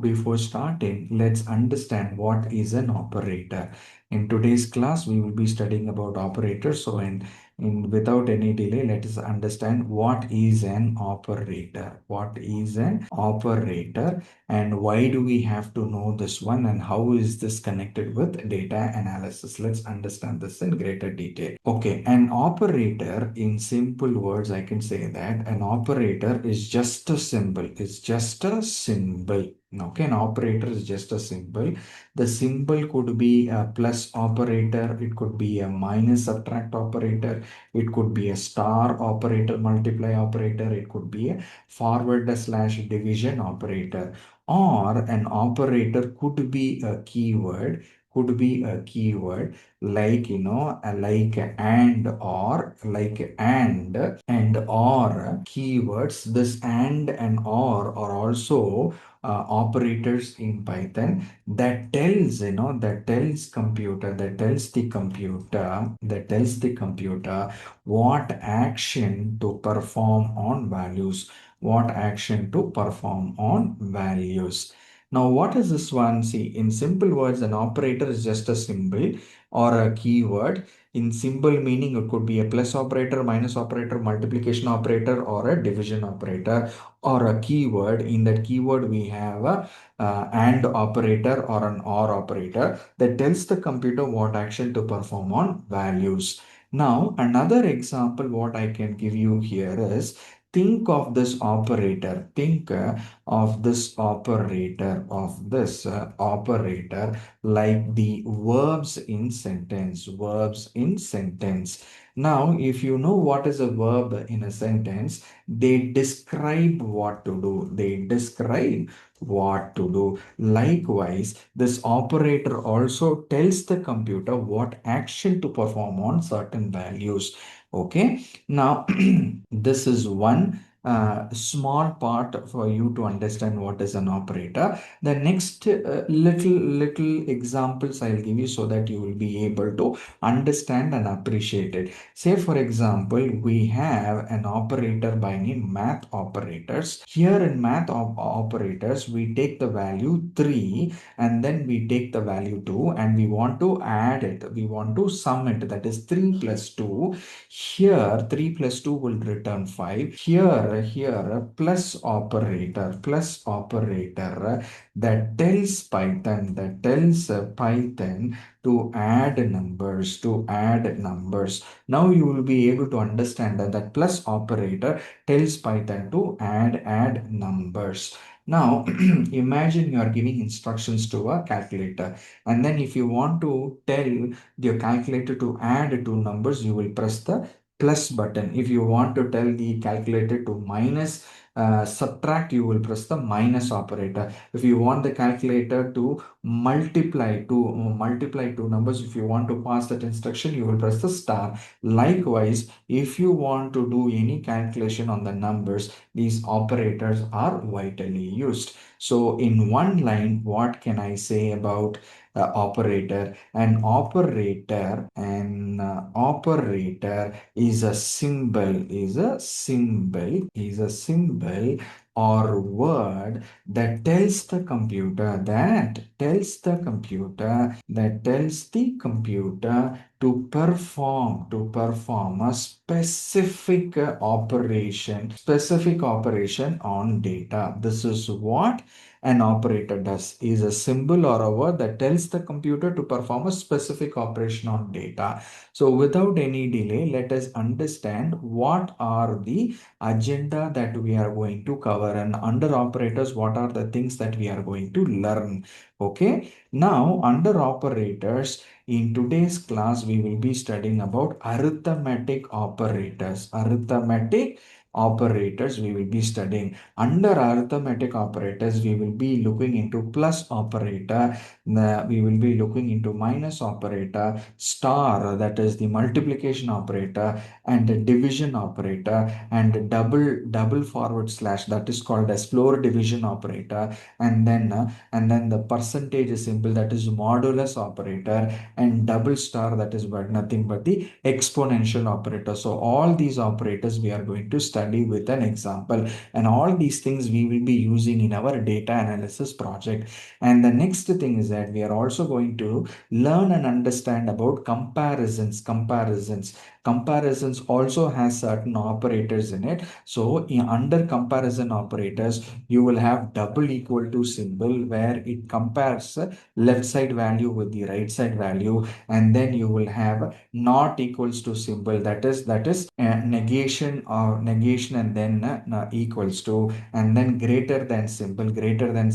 Before starting, let's understand what is an operator. In today's class, we will be studying about operators. So, without any delay, let us understand what is an operator. What is an operator, and why do we have to know this one, and how is this connected with data analysis? Let's understand this in greater detail. Okay, an operator, in simple words, I can say that an operator is just a symbol. It's just a symbol. Okay, an operator is just a symbol. The symbol could be a plus operator, it could be a minus subtract operator, it could be a star operator, multiply operator, it could be a forward slash division operator, or an operator could be a keyword, like like and or keywords. This and or are also operators in Python that tells the computer what action to perform on values, Now, what is this one? See, in simple words, an operator is just a symbol or a keyword. In symbol meaning, it could be a plus operator, minus operator, multiplication operator, or a division operator, or a keyword. In that keyword, we have a and operator or an or operator that tells the computer what action to perform on values. Now, another example what I can give you here is, think of this operator. Think of this operator like the verbs in sentence. Now, if you know what is a verb in a sentence, they describe what to do. Likewise, this operator also tells the computer what action to perform on certain values. Okay, now this is one small part for you to understand what is an operator. The next little examples I'll give you so that you will be able to understand and appreciate it. Say, for example, we have an operator by name math operators. Here in operators, we take the value 3 and then we take the value 2 and we want to add it. We want to sum it. That is 3 plus 2. Here 3 plus 2 will return 5. Here plus operator that tells Python to add numbers. Now you will be able to understand that that plus operator tells Python to add numbers. Now, imagine you are giving instructions to a calculator, and then if you want to tell your calculator to add two numbers, you will press the plus button. If you want to tell the calculator to subtract, you will press the minus operator. If you want the calculator to multiply two numbers, if you want to pass that instruction, you will press the star. Likewise, if you want to do any calculation on the numbers, these operators are vitally used. So in one line, what can I say about operator? An operator is a symbol or word that tells the computer to perform a specific operation on data. This is what an operator does. Is a symbol or a word that tells the computer to perform a specific operation on data. So without any delay, let us understand what are the agenda that we are going to cover, and under operators, what are the things that we are going to learn. Okay, now under operators, in today's class, we will be studying about arithmetic operators. We will be studying. Under arithmetic operators, we will be looking into plus operator, we will be looking into minus operator, star, that is the multiplication operator, and the division operator, and double forward slash, that is called as floor division operator, and then the percentage symbol, that is modulus operator, and double star, that is but nothing but the exponential operator. So all these operators we are going to study study with an example. And all these things we will be using in our data analysis project. And the next thing is that we are also going to learn and understand about comparisons also has certain operators in it. So under comparison operators, you will have double equal to symbol where it compares left side value with the right side value, and then you will have not equals to symbol, that is negation and then equals to, and then greater than symbol, greater than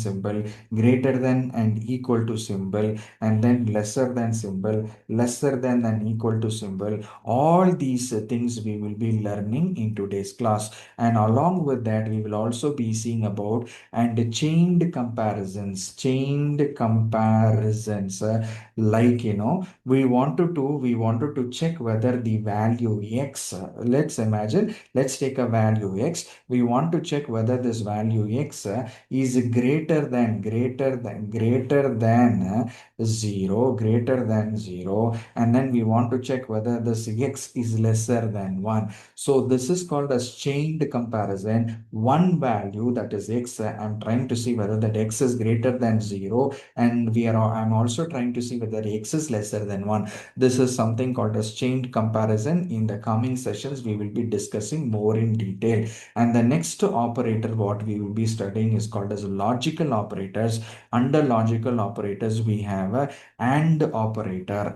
and equal to symbol, and then lesser than symbol, lesser than and equal to symbol. All these things we will be learning in today's class. And along with that, we will also be seeing about and chained comparisons, like we wanted to check whether the value x, let's imagine, let's take a value x. We want to check whether this value x is greater than 0, and then we want to check whether this x is lesser than 1. So this is called as chained comparison. One value, that is x, I'm trying to see whether that x is greater than 0, and I'm also trying to see whether x is lesser than 1. This is something called as chained comparison. In the coming sessions we will be discussing more in detail. And the next operator what we will be studying is called as logical operators. Under logical operators we have a and operator,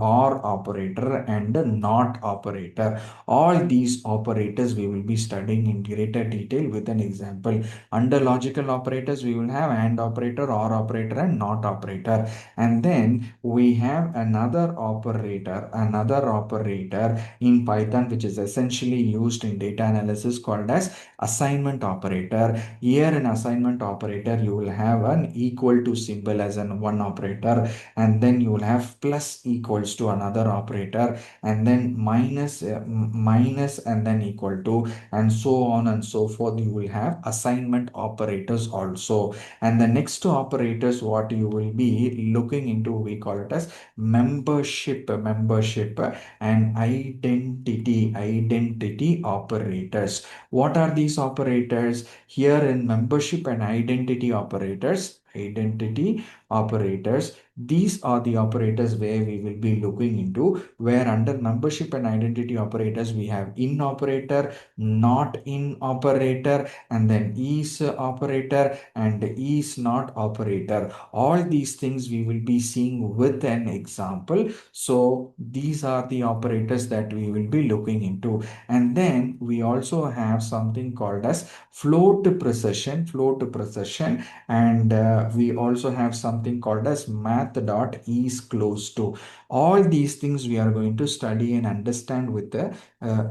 or operator, and not operator. All these operators we will be studying in greater detail with an example. Under logical operators we will have and operator, or operator, and not operator. And then we have another operator in Python which is essentially used in data analysis, called as assignment operator. Here in assignment operator you will have an equal to symbol as an one operator, and then you will have plus equals to another operator, and then minus and then equal to, and so on and so forth. You will have assignment operators also. And the next two operators what you will be looking into, we call it as membership and identity operators. What are these operators? Here in membership and identity operators, these are the operators where we will be looking into, where under membership and identity operators we have in operator, not in operator, and then is operator and is not operator. All these things we will be seeing with an example. So these are the operators that we will be looking into. And then we also have something called as float precision, and we also have something called as math.is_to. All these things we are going to study and understand with the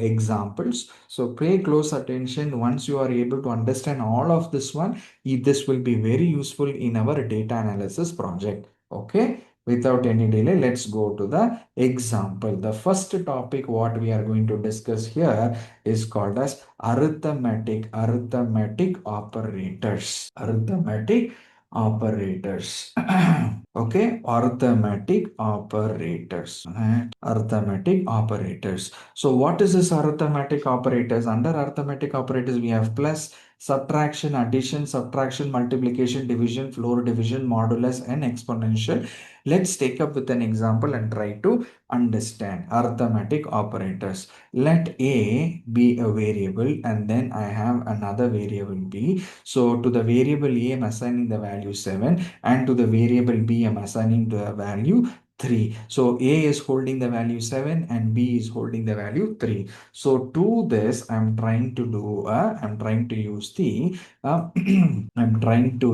examples. So pay close attention. Once you are able to understand all of this one, this will be very useful in our data analysis project. Okay, without any delay, let's go to the example. The first topic what we are going to discuss here is called as arithmetic operators. Okay, arithmetic operators. So what is this arithmetic operators? Under arithmetic operators we have plus, subtraction, addition, subtraction, multiplication, division, floor division, modulus, and exponential. Let's take up with an example and try to understand arithmetic operators. Let A be a variable, and then I have another variable B. So to the variable A I'm assigning the value 7, and to the variable B I'm assigning the value 3. So A is holding the value 7 and B is holding the value 3. So to this I'm trying to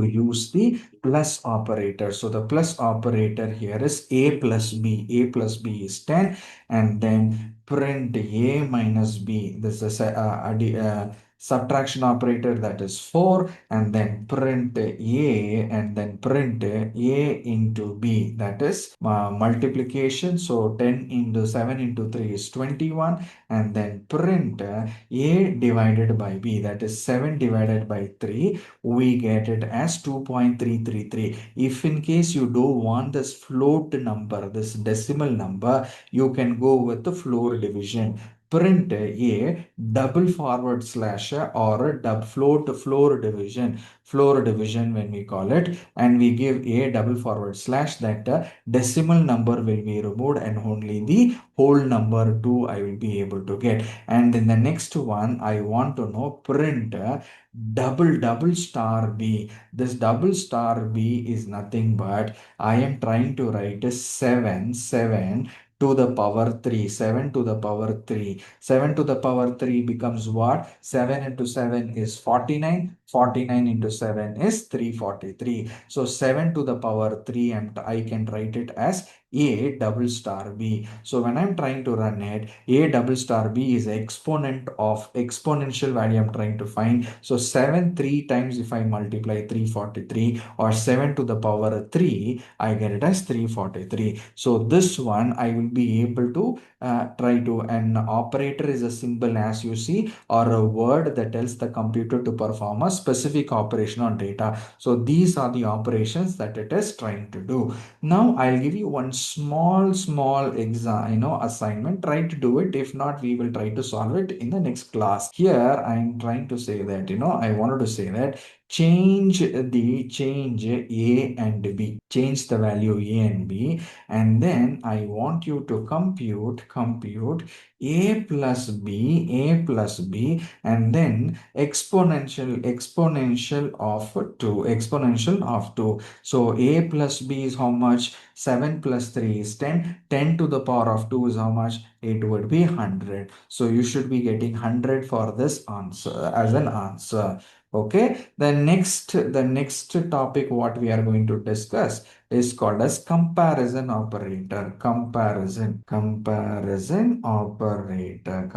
use the plus operator. So the plus operator here is A plus B. A plus B is 10, and then print A minus B. This is a subtraction operator, that is 4, and then print A, and then print A into B, that is multiplication. So 10 into 7 into 3 is 21, and then print A divided by B, that is 7 divided by 3. We get it as 2.333. If in case you don't want this float number, this decimal number, you can go with the floor division. print a double forward slash or a floor division when we call it, and we give a double forward slash, that decimal number will be removed and only the whole number 2 I will be able to get. And in the next one, I want to know print double star b. This double star b is nothing but I am trying to write a 7 to the power 3. 7 to the power 3. 7 to the power 3 becomes what? 7 into 7 is 49. 49 into 7 is 343. So 7 to the power 3, and I can write it as a double star b. So when I'm trying to run it, a double star b is exponent of exponential value I'm trying to find. So 7 3 times, if I multiply 343, or 7 to the power 3, I get it as 343. So this one I will be able to try to. An operator is a symbol, as you see, or a word that tells the computer to perform a specific operation on data. So these are the operations that it is trying to do. Now I'll give you one small exam, assignment. Try to do it. If not, we will try to solve it in the next class. Here I'm trying to say that, I wanted to say that change a and b. Change the value a and b, and then I want you to compute a plus b, and then exponential of 2. So a plus b is how much? 7 plus 3 is 10. 10 to the power of 2 is how much? It would be 100. So you should be getting 100 for this answer as an answer. Okay, the next topic what we are going to discuss is called as comparison operator. Comparison operator.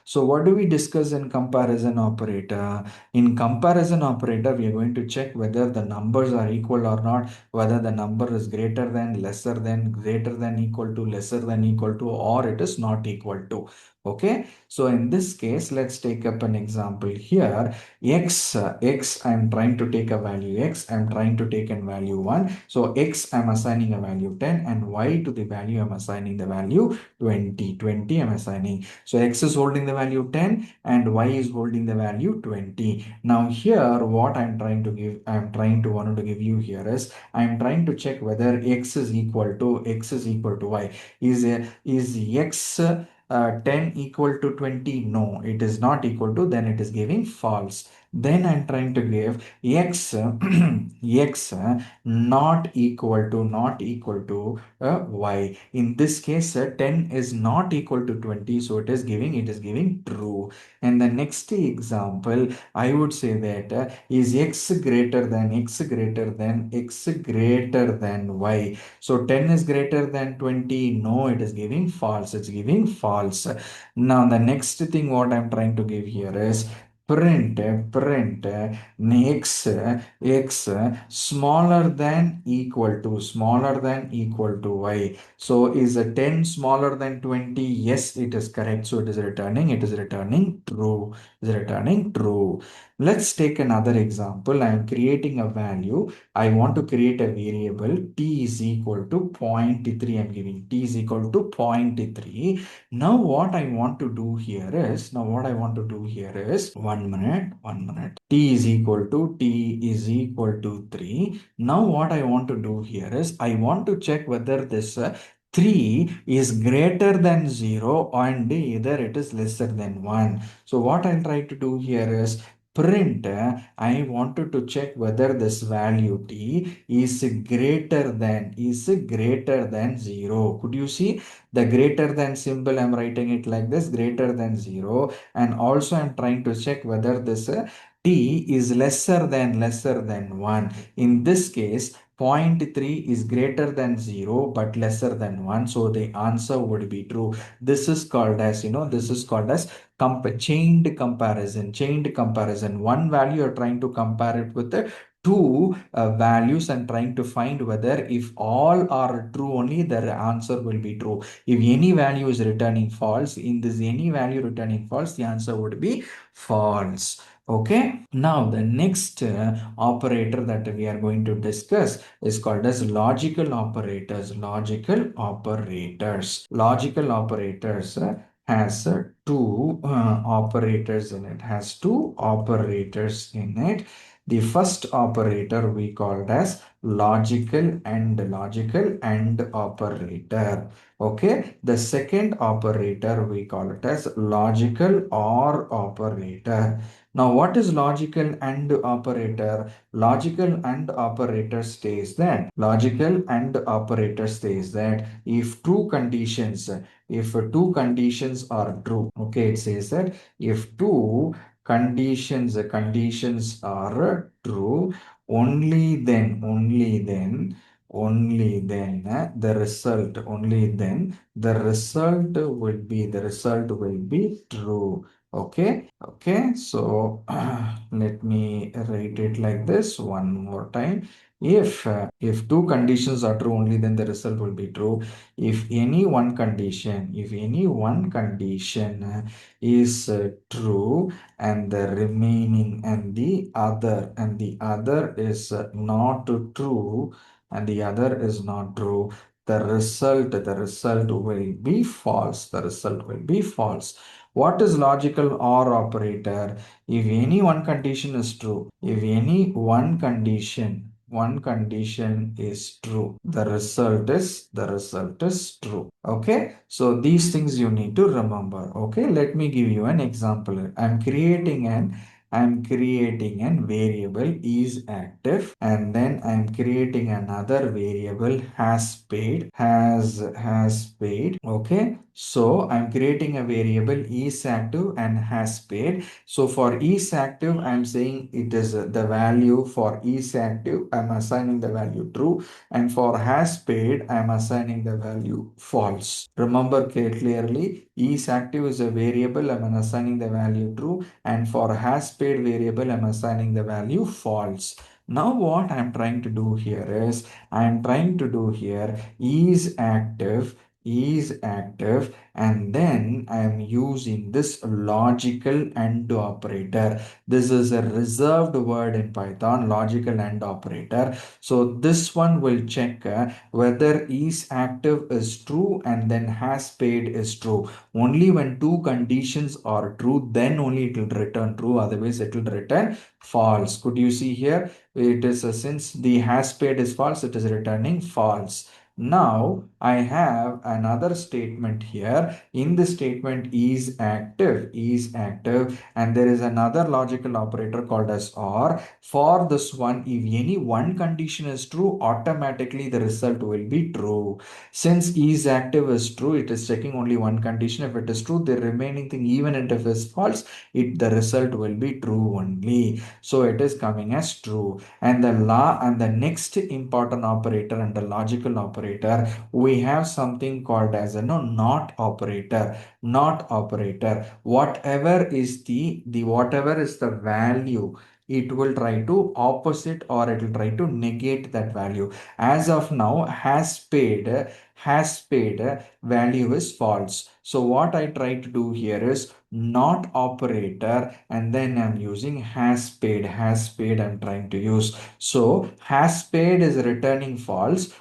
So what do we discuss in comparison operator? In comparison operator, we are going to check whether the numbers are equal or not, whether the number is greater than, lesser than, greater than, equal to, lesser than, equal to, or it is not equal to. Okay, so in this case, let's take up an example here. X, I'm trying to take a value x, I'm trying to take a value 1. So x, I'm assigning a value 10, and y to the value, I'm assigning the value 20. I'm assigning. So x is holding the value 10 and y is holding the value 20. Now here, what wanted to give you here is, I'm trying to check whether x is equal to y. Is x 10 equal to 20? No, it is not equal to, then it is giving false. Then I'm trying to give x x not equal to y. In this case, 10 is not equal to 20, so it is giving true. And the next example, I would say that is x greater than y. So 10 is greater than 20. No, it is giving false. It's giving false. Now the next thing what I'm trying to give here is print x smaller than equal to y. So is a 10 smaller than 20? Yes, it is correct. So it is returning true. Let's take another example. I am creating a value. I want to create a variable t is equal to 0.3. I'm giving t is equal to 0.3. Now what I want to do here is, 1 minute. T is equal to 3. Now what I want to do here is, I want to check whether this 3 is greater than 0 and either it is lesser than 1. So what I'll try to do here is print. I wanted to check whether this value t is greater than 0. Could you see the greater than symbol? I'm writing it like this, greater than 0. And also I'm trying to check whether this t is lesser than 1. In this case, 0.3 is greater than 0 but lesser than 1, so the answer would be true. This is called as, chained comparison. One value you're trying to compare it with the two values and trying to find whether if all are true only, the answer will be true. If any value is returning false, in this any value returning false, the answer would be false. Okay, now the next operator that we are going to discuss is called as logical operators. Logical operators. Logical operators has two operators in it. Has two operators in it. The first operator we called as logical and operator. Okay, the second operator we call it as logical or operator. Now, what is logical and operator? Logical and operator says that if two conditions are true, okay, it says that if two conditions are true, only then the result will be true. Okay, so let me write it like this one more time. If two conditions are true, only then the result will be true. If any one condition is true, and the remaining and the other is not true, the result will be false. What is logical OR operator? If any one condition is true, if any one condition is true, the result is true. Okay, so these things you need to remember. Okay, let me give you an example. I'm creating an variable is active, and then I'm creating another variable has paid. Okay, so I'm creating a variable is active and has paid. So for is active, I'm saying it is the value for is active, I'm assigning the value true, and for has paid, I'm assigning the value false. Remember clearly, is active is a variable, I'm assigning the value true, and for has paid variable, I'm assigning the value false. Now what I'm trying to do here is active, and then I'm using this logical AND operator. This is a reserved word in Python, logical AND operator. So this one will check whether is active is true and then has paid is true. Only when two conditions are true, then only it will return true, otherwise it will return false. Could you see here? It is since the has paid is false, it is returning false. Now I have another statement here. In this statement is active, and there is another logical operator called as OR. For this one, if any one condition is true, automatically the result will be true. Since is active is true, it is checking only one condition. If it is true, the remaining thing, even if it is false, the result will be true only. So it is coming as true. And the next important operator and the logical operator, we have something called as a not operator. Whatever is the value, it will try to opposite, or it will try to negate that value. As of now, has paid value is false. So what I try to do here is not operator, and then I'm using has paid I'm trying to use. So has paid is returning false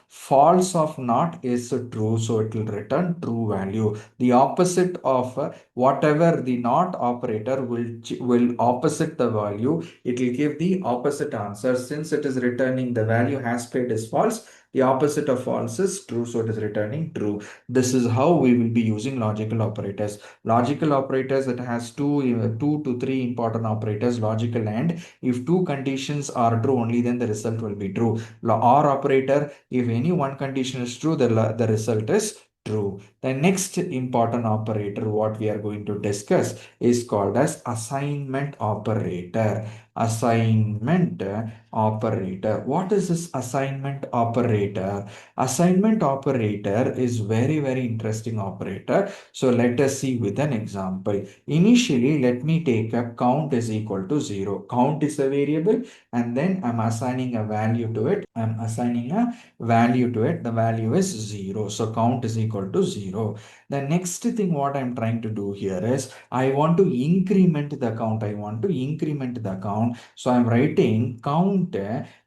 of not is true, so it will return true value. The opposite of whatever the not operator will opposite the value, it will give the opposite answer. Since it is returning the value has paid is false, the opposite of false is true, so it is returning true. This is how we will be using logical operators. Logical operators, it has two to three important operators, logical and. If two conditions are true, only then the result will be true. OR operator, if any one condition is true, the result is true. The next important operator what we are going to discuss is called as assignment operator. Assignment operator. What is this assignment operator? Assignment operator is very interesting operator. So let us see with an example. Initially, let me take a count is equal to 0. Count is a variable, and then I'm assigning a value to it. The value is 0. So count is equal to 0. 0. The next thing what I'm trying to do here is I want to increment the count. I want to increment the count. So I'm writing count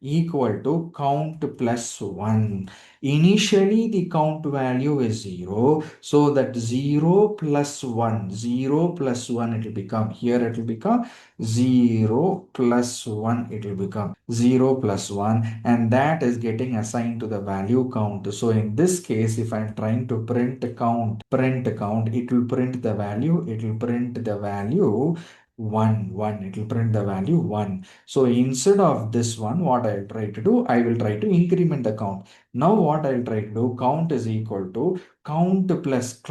equal to count plus 1. Initially, the count value is 0. So that 0 plus 1, 0 plus 1, it will become, here it will become 0 plus 1, it will become 0 plus 1, and that is getting assigned to the value count. So in this case, if I'm trying to print count, it will print the value, it will print the value 1, 1, it will print the value 1. So instead of this one, what I'll try to do, I will try to increment the count. Now what I'll try to do, count is equal to count plus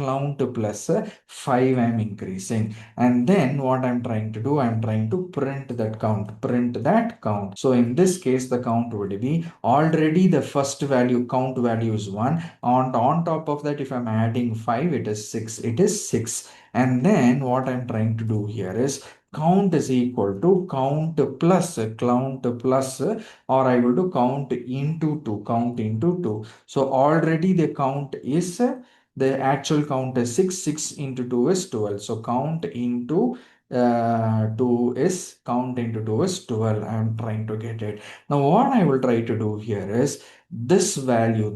5 I'm increasing. And then what I'm trying to do, I'm trying to print that count. So in this case, the count would be already the first value, count value is 1. On top of that, if I'm adding 5, it is 6. It is 6. And then what I'm trying to do here is count is equal to count plus, or I will do count into 2, count into 2. So already the count is, the actual count is 6, 6 into 2 is 12. So count into 2 is, count into 2 is 12. I'm trying to get it. Now what I will try to do here is this value,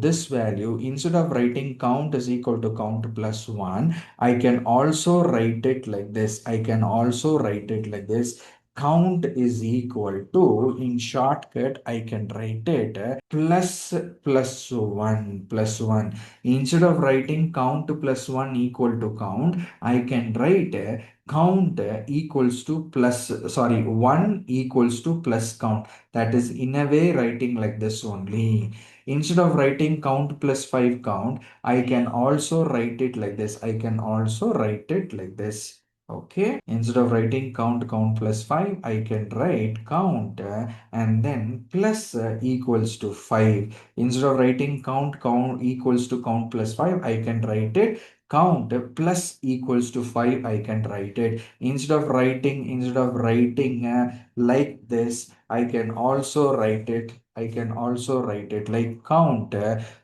instead of writing count is equal to count plus 1, I can also write it like this. I can also write it like this. Count is equal to, in shortcut, I can write it plus 1, plus 1. Instead of writing count plus 1 equal to count, I can write count equals to plus, sorry, 1 equals to plus count. That is in a way writing like this only. Instead of writing count plus 5 count, I can also write it like this. I can also write it like this. Okay. Instead of writing count plus 5, I can write count and then plus equals to 5. Instead of writing count equals to count plus 5, I can write it count plus equals to 5. I can write it. Instead of writing like this, I can also write it. I can also write it like count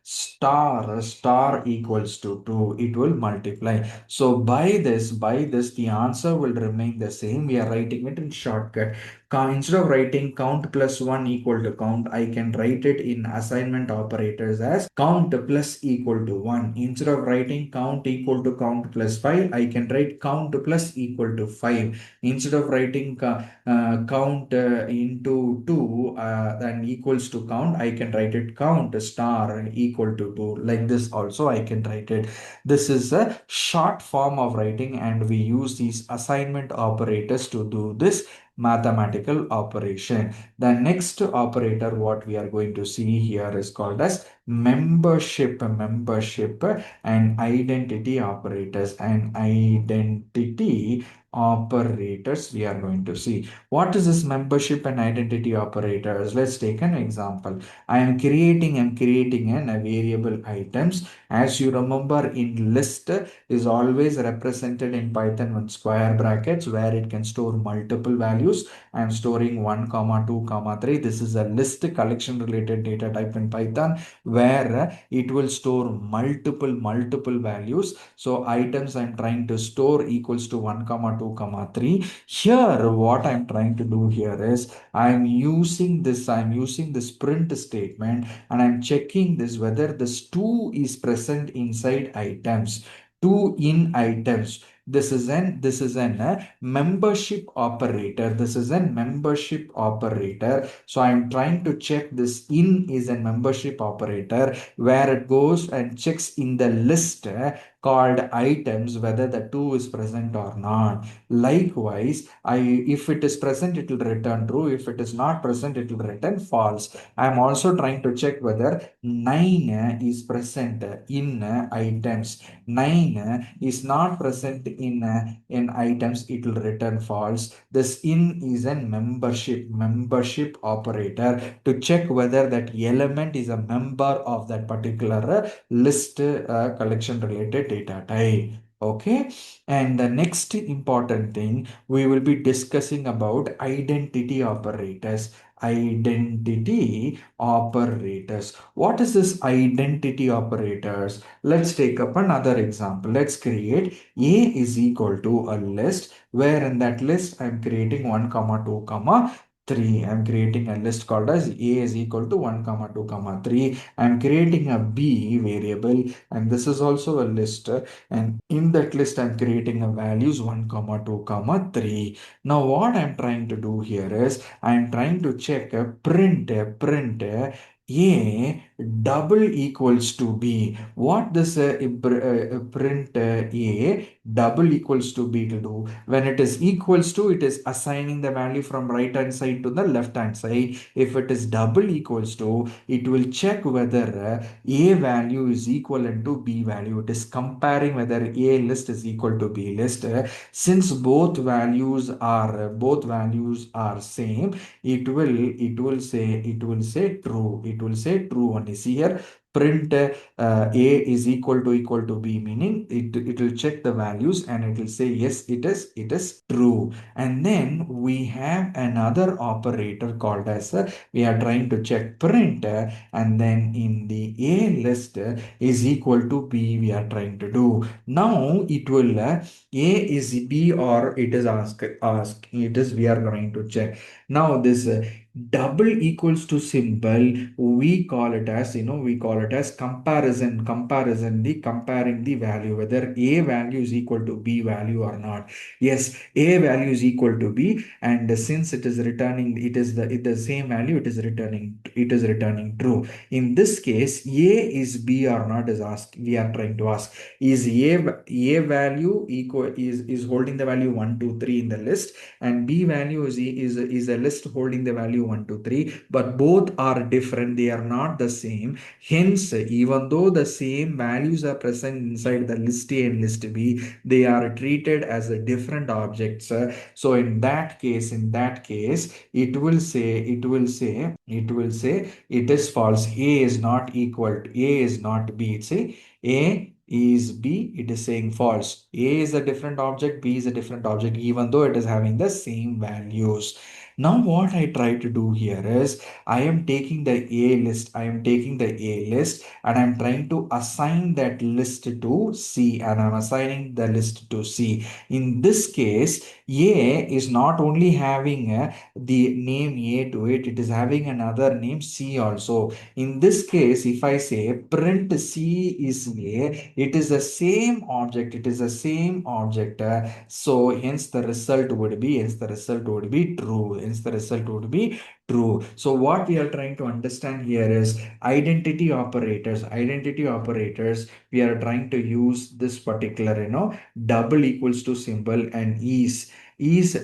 star equals to 2. It will multiply. So by this, the answer will remain the same. We are writing it in shortcut. Instead of writing count plus 1 equal to count, I can write it in assignment operators as count plus equal to 1. Instead of writing count equal to count plus 5, I can write count plus equal to 5. Instead of writing count into 2 and equals to count, I can write it count star equal to 2. Like this also I can write it. This is a short form of writing, and we use these assignment operators to do this mathematical operation. The next operator what we are going to see here is called as membership and identity operators. And identity operators we are going to see. What is this membership and identity operators? Let's take an example. I am creating a variable items. As you remember, in list is always represented in Python with square brackets where it can store multiple values. I am storing 1 comma 2 comma 3. This is a list collection related data type in Python where it will store multiple values. So items I'm trying to store equals to 1 comma 2 comma 3. Here what I'm trying to do here is I'm using this print statement, and I'm checking this whether this 2 is present inside items. 2 in items. This is an membership operator. This is a membership operator. So I'm trying to check this in is a membership operator where it goes and checks in the list called items whether the 2 is present or not. Likewise, if it is present, it will return true. If it is not present, it will return false. I am also trying to check whether 9 is present in items. 9 is not present in items, it will return false. This in is a membership operator to check whether that element is a member of that particular list collection related data type. Okay. And the next important thing, we will be discussing about identity operators. Identity operators. What is this identity operators? Let's take up another example. Let's create A is equal to a list, where in that list I'm creating 1 comma 2 comma 3. I'm creating a list called as A is equal to 1 comma 2 comma 3. I'm creating a B variable, and this is also a list, and in that list I'm creating a values 1 comma 2 comma 3. Now what I'm trying to do here is I'm trying to check a print A double equals to B. What this print A double equals to B to do? When it is equals to, it is assigning the value from right hand side to the left hand side. If it is double equals to, it will check whether A value is equivalent to B value. It is comparing whether A list is equal to B list. Since both values are same, it will say true. It will say true only. See here, print A is equal to B, meaning it will check the values and it will say yes, it is true. And then we have another operator called as we are trying to check print and then in the A list is equal to B we are trying to do. Now it will A is B or it is ask it is we are going to check. Now this double equals to symbol, we call it as, we call it as comparison, the comparing the value whether A value is equal to B value or not. Yes, A value is equal to B, and since it is returning, it is the same value, it is returning true. In this case, A is B or not is asked. We are trying to ask, is A value equal is holding the value 1 2 3 in the list, and B value is a list holding the value 1 2 3, but both are different, they are not the same. Hence, even though the same values are present inside the list A and list B, they are treated as a different objects. So in that case it will say it is false. A is not equal to A is not B. Say A is B, it is saying false. A is a different object, B is a different object, even though it is having the same values. Now what I try to do here is I am taking the A list and I'm trying to assign that list to C, and I'm assigning the list to C. In this case, A is not only having the name A to it, it is having another name C also. In this case, if I say print C is A, it is the same object, so hence the result would be true. So what we are trying to understand here is identity operators. We are trying to use this particular, double equals to symbol, and is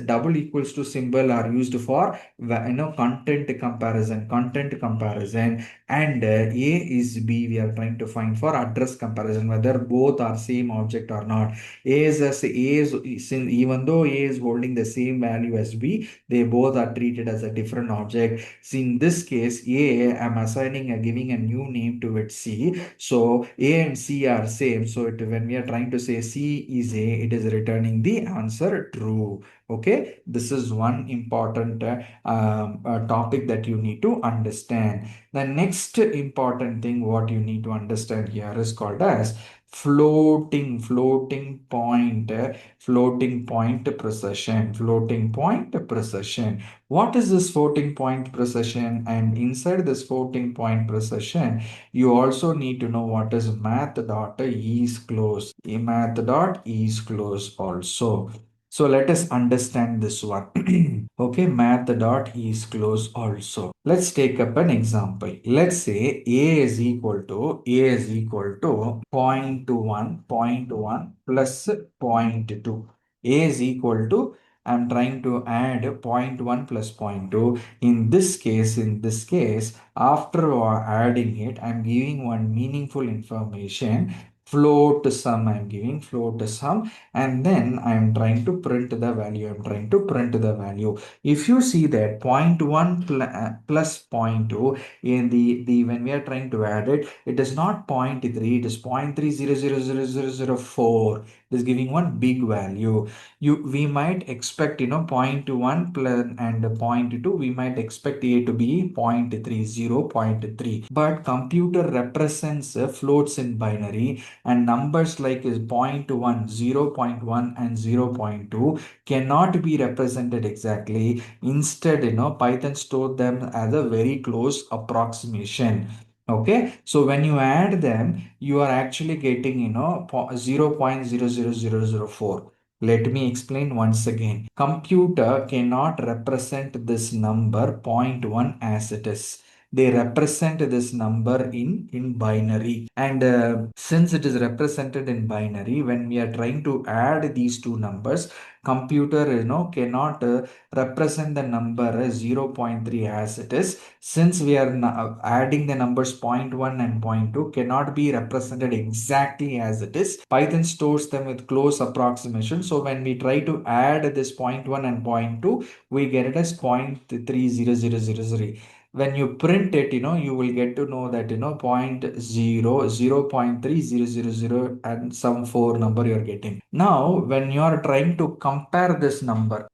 double equals to symbol are used for content comparison, and A is B we are trying to find for address comparison, whether both are same object or not. Even though A is holding the same value as B, they both are treated as a different object. See, in this case, A, I'm assigning giving a new name to it, C. So A and C are same. So when we are trying to say C is A, it is returning the answer true. Okay, this is one important topic that you need to understand. The next important thing what you need to understand here is called as floating point precision. What is this floating point precision? And inside this floating point precision, you also need to know what is math.is close also. So let us understand this one. Okay, math.is close also. Let's take up an example. Let's say a is equal to point 1 plus point 2. A is equal to, I'm trying to add point 1 plus point 2. In this case, after adding it, I'm giving one meaningful information. I'm giving float sum, and then I'm trying to print the value. If you see that point 1 plus point 2, in the when we are trying to add it, it is not point 3, it is 0.300004. It is giving one big value. We might expect, 0.1 plus and 0.2, we might expect a to be 0.3, 0.3. But computer represents floats in binary, and numbers like is 0.1, 0.1 and 0.2 cannot be represented exactly. Instead, Python stored them as a very close approximation. Okay, so when you add them, you are actually getting, 0.00004. Let me explain once again. Computer cannot represent this number zero point 0.1 as it is. They represent this number in binary. And since it is represented in binary, when we are trying to add these two numbers, computer, cannot represent the number 0.3 as it is. Since we are adding the numbers zero point 0.1 and zero point 0.2 cannot be represented exactly as it is. Python stores them with close approximation. So when we try to add this zero point 0.1 and zero point 0.2, we get it as 0.30000. When you print it, you will get to know that, 0.0, 0.3000 and some 4 number you're getting. Now, when you are trying to compare this number,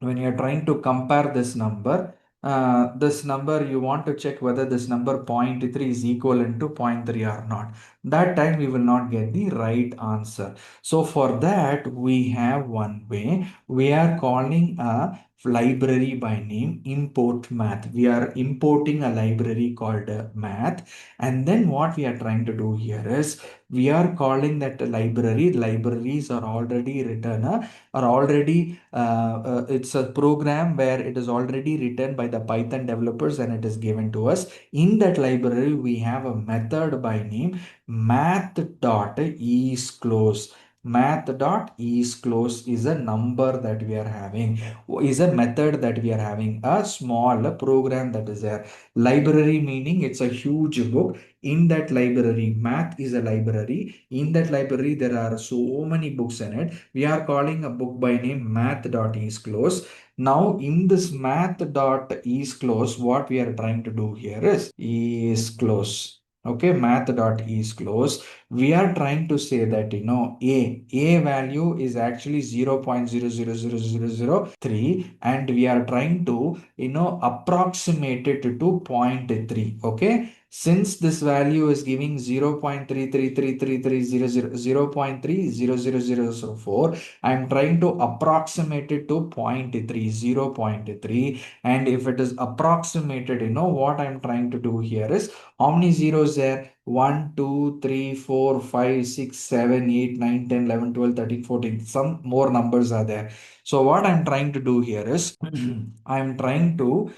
this number, you want to check whether this number zero point 0.3 is equivalent to zero point 0.3 or not. That time we will not get the right answer. So for that, we have one way. We are calling a library by name import math. We are importing a library called math, and then what we are trying to do here is we are calling that libraries are already written, it's a program where it is already written by the Python developers and it is given to us. In that library we have a method by name math.isClose. Math.isClose is a number that we are having, is a method that we are having, a small program that is there. Library meaning it's a huge book. In that library, math is a library. In that library there are so many books in it. We are calling a book by name math.isClose. Now in this math.isClose, what we are trying to do here is close. Okay, math.isClose. We are trying to say that, a value is actually 0.00003, and we are trying to, approximate it to 0.3. Okay, since this value is giving 0.3333300, 0.30004, I am trying to approximate it to 0.3, 0.3. And if it is approximated, what I am trying to do here is, how many zeros there? 1, 2, 3, 4, 5, 6, 7, 8, 9, 10, 11, 12, 13, 14. Some more numbers are there. So what I'm trying to do here is I'm trying to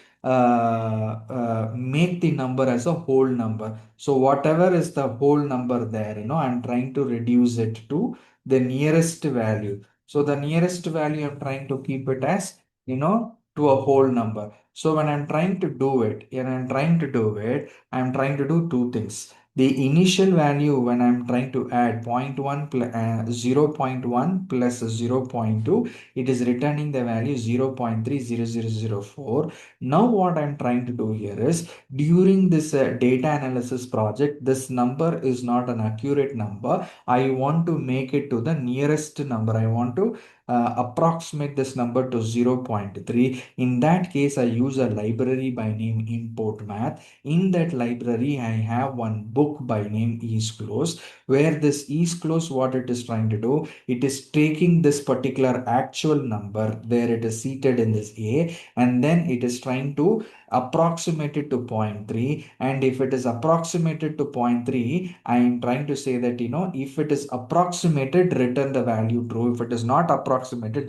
make the number as a whole number. So whatever is the whole number there, I'm trying to reduce it to the nearest value. So the nearest value I'm trying to keep it as, to a whole number. So when I'm trying to do it, I'm trying to do two things. The initial value, when I'm trying to add 0.1 0 0.1 plus 0.2, it is returning the value 0.30004. Now what I'm trying to do here is, during this data analysis project, this number is not an accurate number. I want to make it to the nearest number. I want to approximate this number to 0.3. In that case, I use a library by name import math. In that library, I have one book by name isClose, where this isClose, what it is trying to do, it is taking this particular actual number where it is seated in this A, and then it is trying to approximate it to 0.3. And if it is approximated to 0.3, I am trying to say that, if it is approximated, return the value true. If it is not approximated,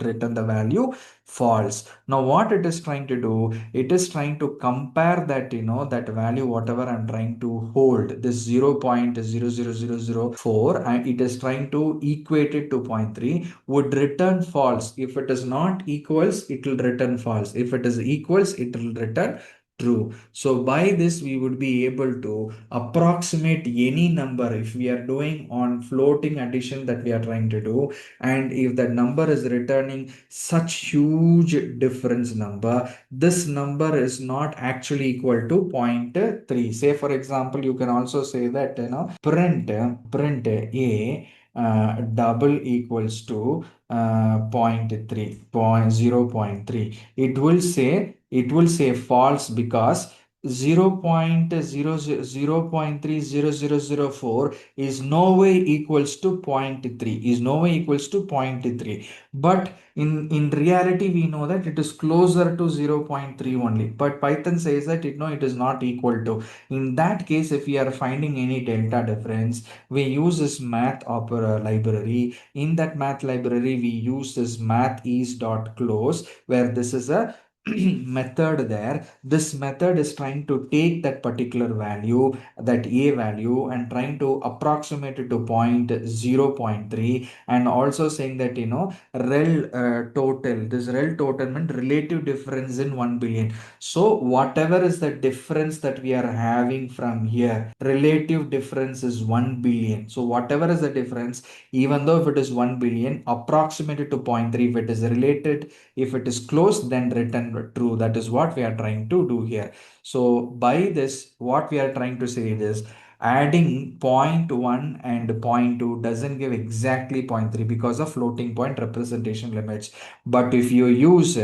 return the value false. Now what it is trying to do, it is trying to compare that, that value, whatever I'm trying to hold, this 0.00004, and it is trying to equate it to 0.3, would return false. If it is not equals, it will return false. If it is equals, it will return true. So by this, we would be able to approximate any number if we are doing on floating addition that we are trying to do. And if the number is returning such huge difference number, this number is not actually equal to 0.3. Say for example, you can also say that, print a double equals to point 0.3, point 0.3. It will say false because 0.3004 is no way equals to point 0.3, is no way equals to point 0.3. But in reality, we know that it is closer to 0.3 only. But Python says that it is not equal to. In that case, if we are finding any delta difference, we use this math opera library. In that math library, we use this math is.close, where this is a method there. This method is trying to take that particular value, that a value, and trying to approximate it to point 0.3, and also saying that this rel total meant relative difference in 1 billion. So whatever is the difference that we are having from here, relative difference is 1 billion. So whatever is the difference, even though if it is 1 billion, approximated to point 0.3, if it is related, if it is close, then return true. That is what we are trying to do here. So by this, what we are trying to say is adding zero point 0.1 and zero point 0.2 doesn't give exactly zero point 0.3 because of floating point representation limits. But if you use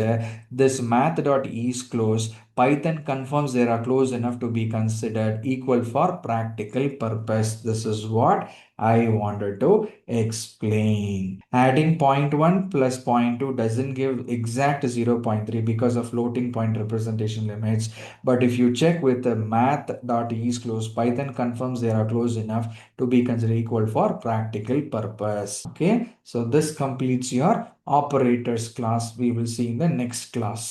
this math.isClose, Python confirms they are close enough to be considered equal for practical purpose. This is what I wanted to explain. Adding zero point 0.1 plus zero point 0.2 doesn't give exact 0.3 because of floating point representation limits. But if you check with the math.isClose, Python confirms they are close enough to be considered equal for practical purpose. Okay, so this completes your operators class. We will see in the next class.